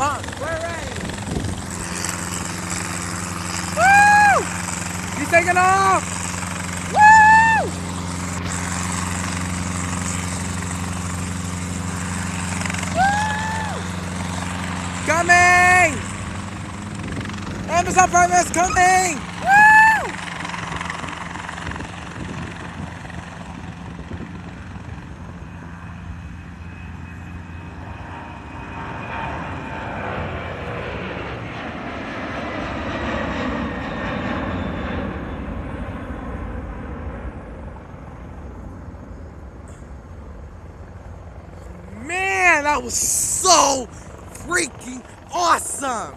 on, we're ready. Woo! He's taking off. Woo! Woo! Coming! Amazon Prime is coming! Woo! Man, that was so freaking awesome!